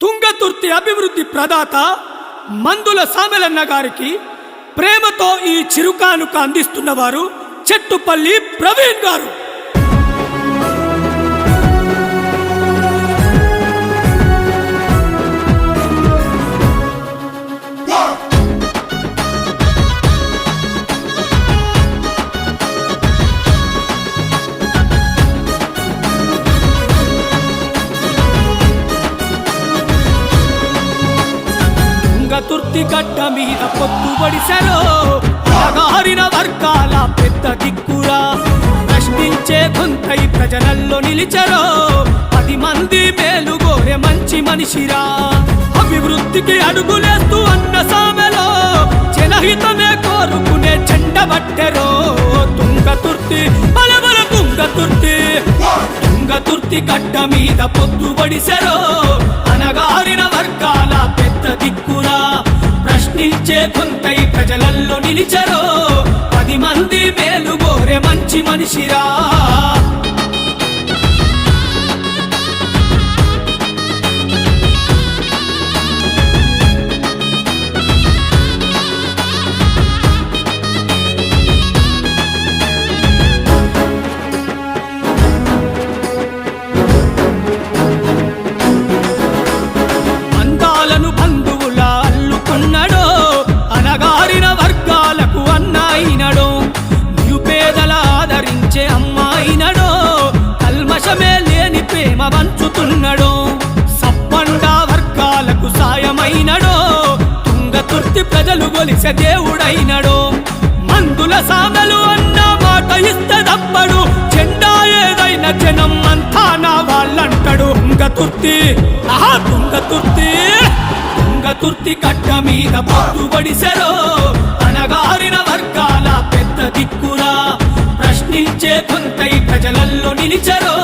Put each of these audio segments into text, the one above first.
తుంగతుర్తి అభివృద్ధి ప్రదాత మందుల సామెలన్న గారికి ప్రేమతో ఈ చిరుకానుక అందిస్తున్నవారు చెట్టుపల్లి ప్రవీణ్ గారు. తుంగతుర్తి గడ్డ మీద పొత్తుబడిసెరో అణగారిన వర్గాల పెద్ద దిక్కురా. ప్రశ్నించే గొంతై ప్రజలల్లో నిలిచెరో 10 మంది మేలు గోరే మంచి మనిషిరా. అభివృద్ధికి అడుగులేస్తూ అన్న సామెలో జనహితమే కోరుకునే చెండబట్టెరో. తుంగతుర్తి బలబల తుంగతుర్తి తుంగతుర్తి గడ్డ మీద పొత్తుబడిసెరో అణగారిన వర్గాల పెద్ద దిక్కురా. ప్రశ్నించే గొంతై ప్రజలల్లో నిలిచెరో 10 మంది మేలు గోరే మంచి మనిషిరా. వంచుతున్నడో సబ్బండా వర్గాలకు సాయమైనడో. తుంగతుర్తి ప్రజలు గొలిసే దేవుడైనడో. మందుల సామెలు అన్న మాట ఇస్తే తప్పడు. జెండా ఏదైనా జనం అంతా నా వాళ్ళంటాడు. తుంగతుర్తి తుంగతుర్తి తుంగతుర్తి గడ్డ మీద పొత్తుబడిసెరో అణగారిన వర్గాల పెద్ద దిక్కురా. ప్రశ్నించే గొంతై ప్రజలల్లో నిలిచెరో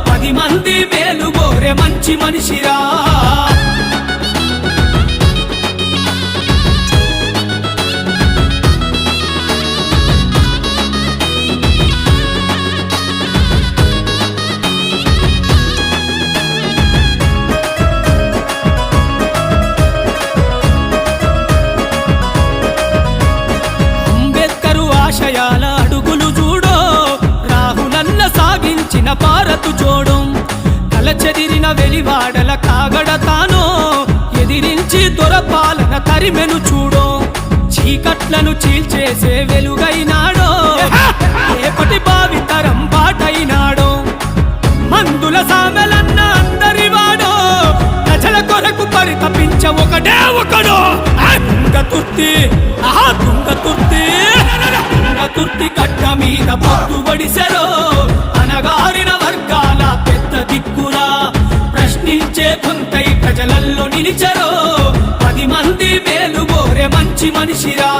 10 మంది మేలు గోరే మంచి మనిషిరా. అంబేద్కరు ఆశయాల అడుగులు చూడో. రాహులన్న సాగించిన భారతు జోడం. కలచెదిరిన వెలివాడల కాగడతానో ఎదిరించి దొరపాలన తరిమెను చూడో. చీకట్లను చీల్చేసే వెలుగైనాడో. రేపటి భావితరం బాటైనాడో. మందుల సామెలన్న అందరి వాడో. ప్రజల కొరకు పరితపించ ఒకడే ఒకడో. తుంగతుర్తి తుంగతుర్తి తుంగతుర్తి గడ్డ మీద పొత్తుబడిసెరో అణగారిన వర్గాల పెద్ద దిక్కురా. ప్రశ్నించే గొంతై ప్రజలల్లో నిలిచెరో 10 మంది మేలు గోరే మంచి మనిషిరా.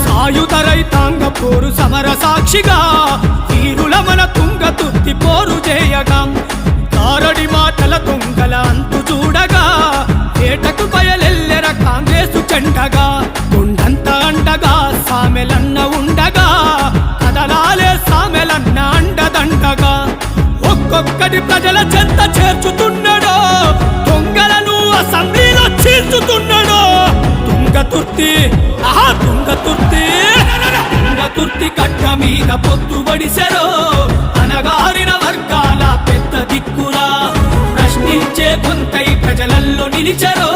సాయుధ రైతాంగ పోరు సమర సాక్షిగా వీరుల మన తుంగతుర్తి పోరు చేయగా. కారడి మాటల తుంగల అంతు చూడగా ఏటకు బయలెల్లెర కాంగ్రెసు చెండగా. గుండంత అండగా సామెలన్న ఉండగా కదలాలే సామెలన్న అండదండగా. ఒక్కొక్కటి ప్రజల చెంత చేర్చుతున్నాడో. దొంగలను అసెంబ్లీలో చీల్చుతున్నాడో. తుంగతుర్తి తుంగతుర్తి తుంగతుర్తి గడ్డ మీద పొత్తుబడిసెరో అణగారిన వర్గాల పెద్ద దిక్కురా. ప్రశ్నించే గొంతై ప్రజలల్లో నిలిచెరో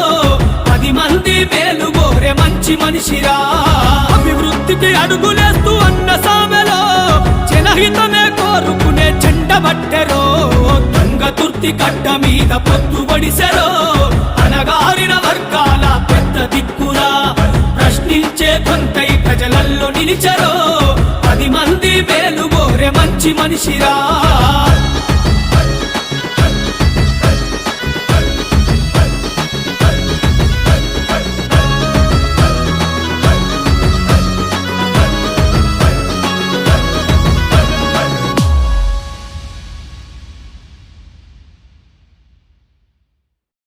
10 మంది మేలు గోరే మంచి మనిషిరా. అభివృద్ధికి అడుగులేస్తూ అన్న సామెలో జనహితమే కోరుకునే చెండబట్టెరో. తుంగతుర్తి గడ్డ మీద పొత్తుబడిసెరో అణగారిన వర్గాల పెద్ద దిక్కురా. ప్రశ్నించే గొంతై ప్రజలల్లో నిలిచెరో 10 మంది మేలు గోరే మంచి మనిషిరా.